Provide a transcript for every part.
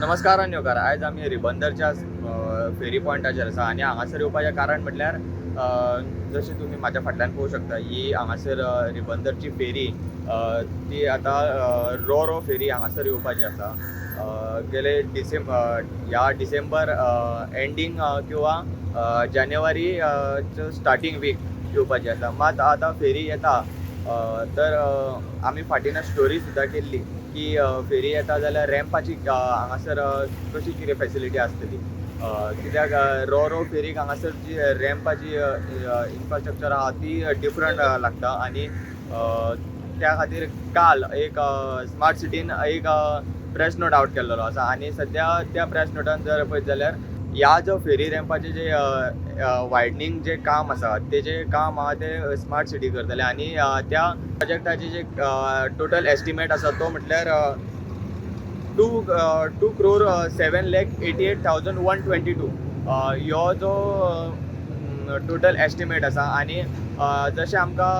नमस्कार आणि योकार आयज आमी रिबंदरच्या फेरी पॉयंटाचेर आसा आनी हांगासर येवपाचें कारण म्हटल्यार जशें तुमी म्हाज्या फाटल्यान पळोवंक शकता ही हांगासर रिबंदरची फेरी ती आतां रो फेरी हांगासर येवपाची आसा. गेले ह्या डिसेंबर एंडींग किंवा जानेवारी स्टार्टींग वीक येवपाची आसा. मात आतां फेरी येता तर आमी फाटीं स्टोरी सुद्दां केल्ली की फेरी येता जाल्यार रॅम्पाची हांगासर कशी कितें फॅसिलिटी आसतली, कित्याक रो फेरीक हांगासर जी रॅम्पाची इन्फ्रास्ट्रक्चर आहा ती डिफरंट लागता आनी त्या खातीर काल एक स्मार्ट सिटीन एक प्रेस नोट आउट केल्लो आसा आनी सद्या त्या प्रेस नोटान जर पळयत जाल्यार ह्या जो फेरी रॅम्पाचें जे वायडनींग जे काम आसा तेजें काम आहा ते स्मार्ट सिटी करतले आनी त्या प्रोजेक्टाचे जे टोटल एस्टिमेट आसा तो म्हटल्यार 2,7,88,122 ह्यो जो टोटल एस्टिमेट आसा. आनी जशें आमकां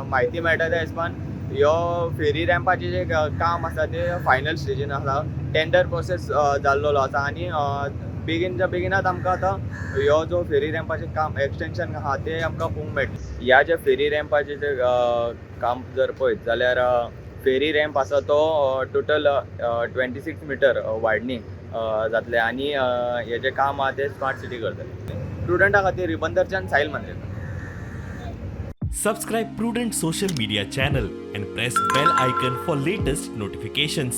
म्हायती मेळटा त्या हिसपान ह्यो फेरी रॅम्पाचें जे काम आसा तें फायनल स्टेजीन आसा. टेंडर प्रोसेस जाल्लो आसा आनी बेगिनच्या बेगिनात आमकां आतां ह्यो जो फेरी रॅम्पाचें काम एक्सटेंशन आहा तें आमकां पळोवंक मेळटा. ह्या जे फेरी रॅम्पाचें जे काम जर पळयत जाल्यार फेरी रॅम्प आसा तो टोटल 26 मिटर वायडनींग जातलें आनी हेजें काम आहा तें स्मार्ट सिटी करतले. स्टुडंटा खातीर रिबंदरच्यान Sahil Mandrekar. Subscribe Prudent social media channel and press bell icon for latest notifications.